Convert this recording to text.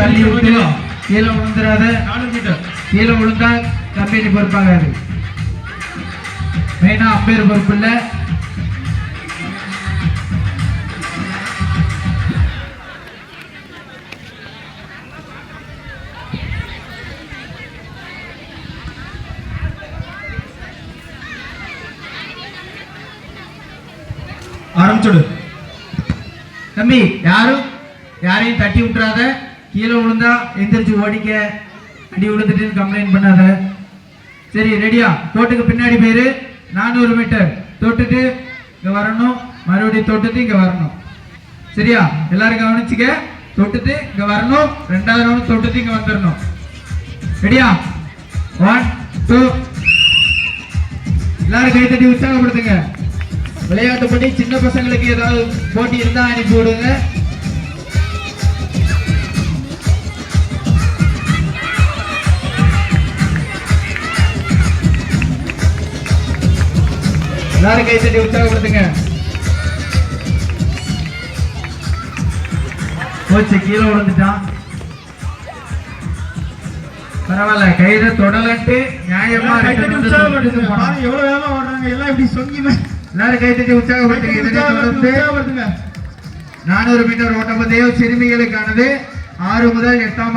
தள்ளி விட்டு கீழே விழுந்துடாத. 4 மீட்டர் கீழே விழுந்தா கம்பெனி பொறுப்பாகாது. மெயினா அம்பேர் பொறுப்பு இல்லை. ஆரம்பிச்சுடு தம்பி. யாரையும் தட்டி விட்டுறாத. கீழே விழுந்தா எந்திரிச்சு ஓடிக்க. அடி விழுந்துட்டு கம்ப்ளைண்ட் பண்ணாத. சரி ரெடியா? கோட்டுக்கு பின்னாடி போயிரு. 400 மீட்டர் தொட்டுட்டு இங்க வரணும். மறுபடியும் தொட்டுட்டு இங்க வரணும். சரியா? எல்லாரும் கவனிச்சுக்க. தொட்டுட்டு இங்க வரணும். 2வது ரவுண்ட் தொட்டுட்டு இங்க வந்துடணும். ரெடியா? 1 2. எல்லாரும் கை தட்டி உற்சாகப்படுத்துங்க. விளையாட்டு பண்ணி சின்ன பசங்களுக்கு ஏதாவது போட்டி இருந்தா அனுப்பி விடுங்க. எல்லாரும் கை தட்டி உற்சாகப்படுத்துங்க. கோச்சு கீழே விழுந்துட்டான். பரவாயில்ல, கையில தொடலன்ட்டு நியாயமா எவ்வளவு வேகமா ஓடுறாங்க எல்லாம் இப்படி சொங்கி. எல்லாரும் கை தட்டி உற்சாகப்படுத்துங்க. இதனை தொடர்ந்து 400 மீட்டர் ஓட்டப்பந்தயம் சிறுமிகளுக்கானது 6 முதல் 8ஆம்